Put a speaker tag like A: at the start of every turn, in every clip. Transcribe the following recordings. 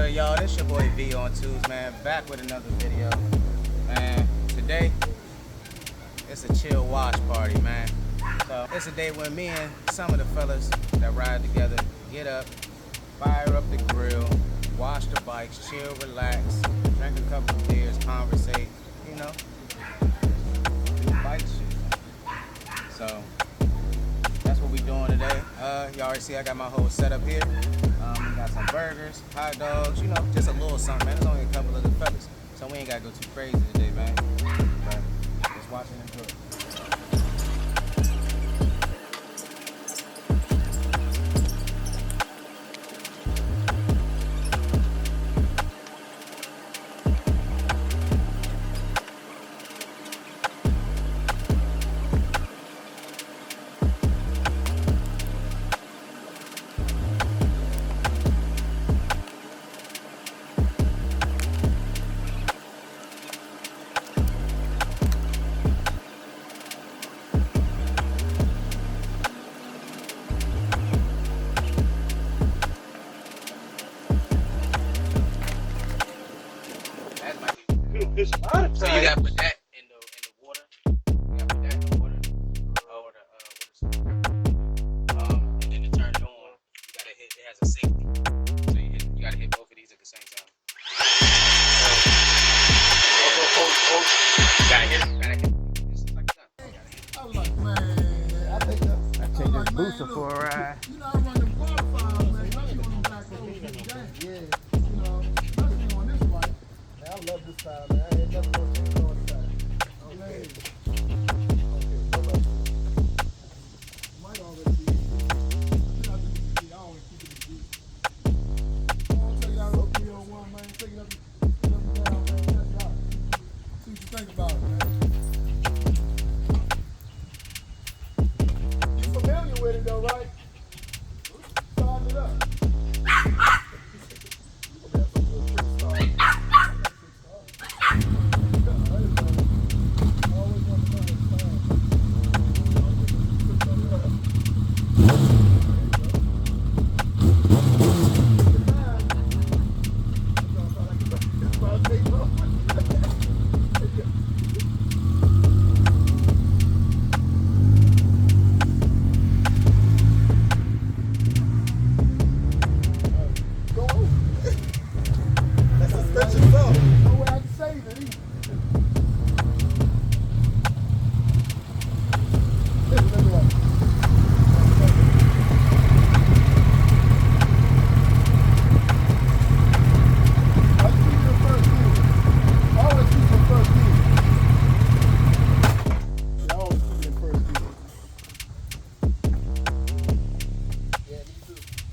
A: good, y'all? This your boy V on Tues, man. Back with another video, man. Today, it's a chill wash party, man. So it's a day when me and some of the fellas that ride together get up, fire up the grill, wash the bikes, chill, relax, drink a couple of beers, conversate, you know, do bike shit. So that's what we doing today. Y'all already see I got my whole setup here. We got some burgers, hot dogs, you know, just a little something, man. There's only a couple of the fellas, so we ain't gotta go too crazy today, man. But just watch and enjoy. So you gotta put that in the water. You gotta put that in the water, or and then to turn it on, you gotta hit. It has a safety, so you gotta hit both of these at the same time. You gotta hit it. Just like that.
B: I was like, man, I think that's.
A: I take this booster for a ride.
B: You know, I run them qualifiers, man. Especially on them back roads. Yeah. You know, especially on this bike. Man, I love this side, man. I ain't never gonna change on this side. Okay. Might already be. I think it's I always keep it a G. I'll take it out of the 301, man. Take it up down, man. Check it out. See what you think about it, man. You familiar with it though, right? Start it up.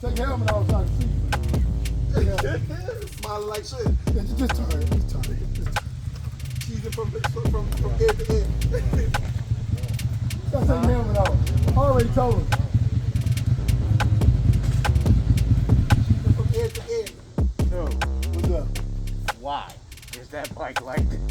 B: Take your helmet off so I can see you.
C: Smiling like shit.
B: Yeah, just turn it. Just turn it.
C: Cheesing from ear to ear.
B: Gotta take your helmet off. I already told him.
C: Cheesing from ear to ear.
A: Yo,
B: What's up?
A: why is that bike like this?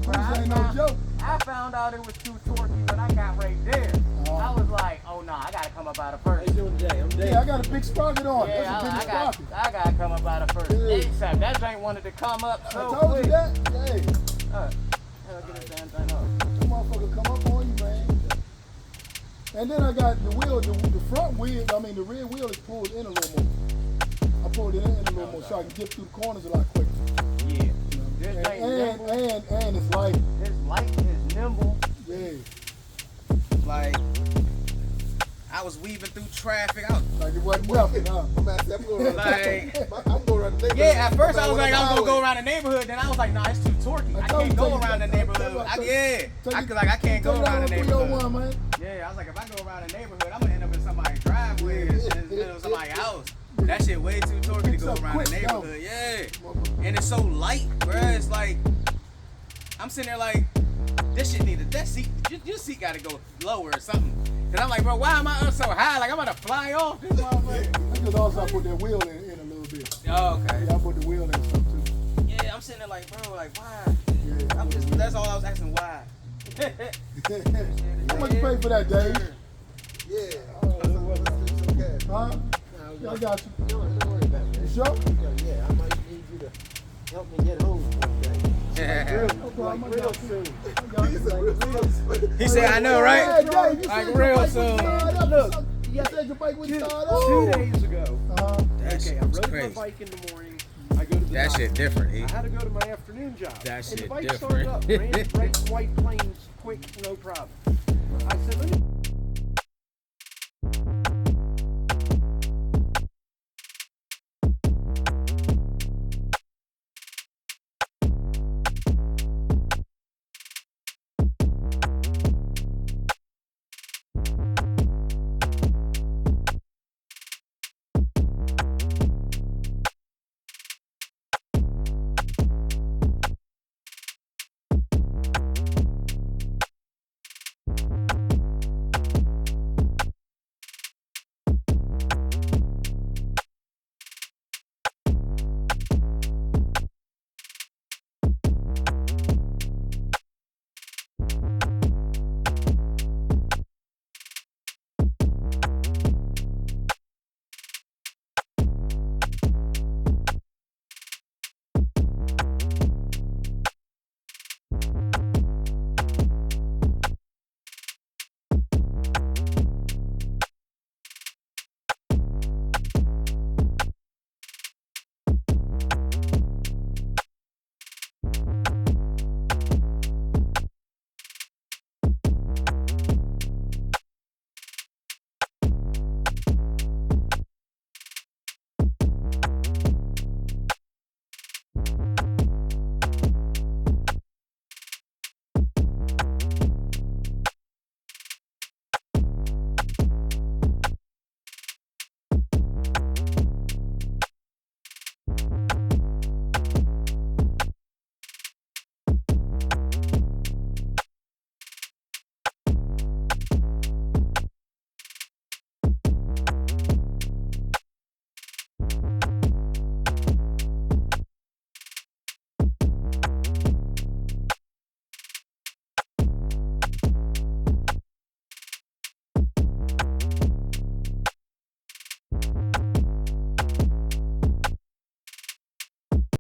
B: This ain't no joke.
D: I found out it was too torquey when I got right there. I was like, oh no, I gotta come up out of first.
B: Yeah, I got a big sprocket on.
D: Yeah,
B: That's a big sprocket.
D: I gotta come up out of first.
B: Yeah.
D: ASAP. That joint wanted to come up
B: I
D: so
B: told
D: quick.
B: you that. Hey,
D: Hell, get this damn thing up.
B: that motherfucker come up on you, man. And then I got the wheel, the front wheel, the rear wheel is pulled in a little more. I pulled it in a little more so I can get through the corners a lot quicker.
D: Yeah. This thing nimble.
B: And it's light.
D: It's light, it's nimble.
B: Yeah.
A: Like, I was weaving through traffic. I was
B: Like it wasn't nothing, huh?
C: I'm going around the neighborhood.
A: Yeah, at first I was like, I was gonna go around the neighborhood. Then I was like, nah, it's too torquey. I can't go around the neighborhood. I can't go around the neighborhood.
B: Man.
A: Yeah, I was like, if I go around the neighborhood, I'm gonna end up in somebody's driveway or somebody's house. That shit way too torquey to go around the neighborhood. Yeah, and it's so light, bruh. It's like I'm sitting there like, this shit needed that seat. Your seat gotta go lower or something. Cause I'm like, bro, why am I up so high? Like I'm about to fly off this motherfucker.
B: That's because also I put that wheel in a little bit.
A: Oh, okay.
B: Yeah, I put the wheel in some too.
A: Yeah, I'm sitting there like, bro, like why?
B: Yeah.
A: I'm just, that's all I was asking, why?
B: How much you pay for that, Dave?
C: Yeah.
B: Huh?
C: Nah,
B: Yeah, I got you.
C: Don't worry about it.
B: You sure?
C: Yeah, I might need you to help me get home one day.
B: No problem. I
C: Real
B: got you.
C: soon.
B: I got you.
A: He said, I know, right?
B: Hey, Dave, you
A: Like
B: said
A: real
B: your bike
A: soon.
B: was started up.
E: Look,
B: You said your bike was started up.
E: 2 days ago.
B: Uh-huh.
A: That
E: Okay,
A: shit
E: I
A: was
E: rode my
A: crazy.
E: bike in the morning. I go to the
A: That
E: doctor.
A: shit different, he.
E: I had to go to my afternoon job.
A: That
E: and
A: shit
E: the bike
A: different.
E: started up, ran bright white planes, quick, no problem. I said, let me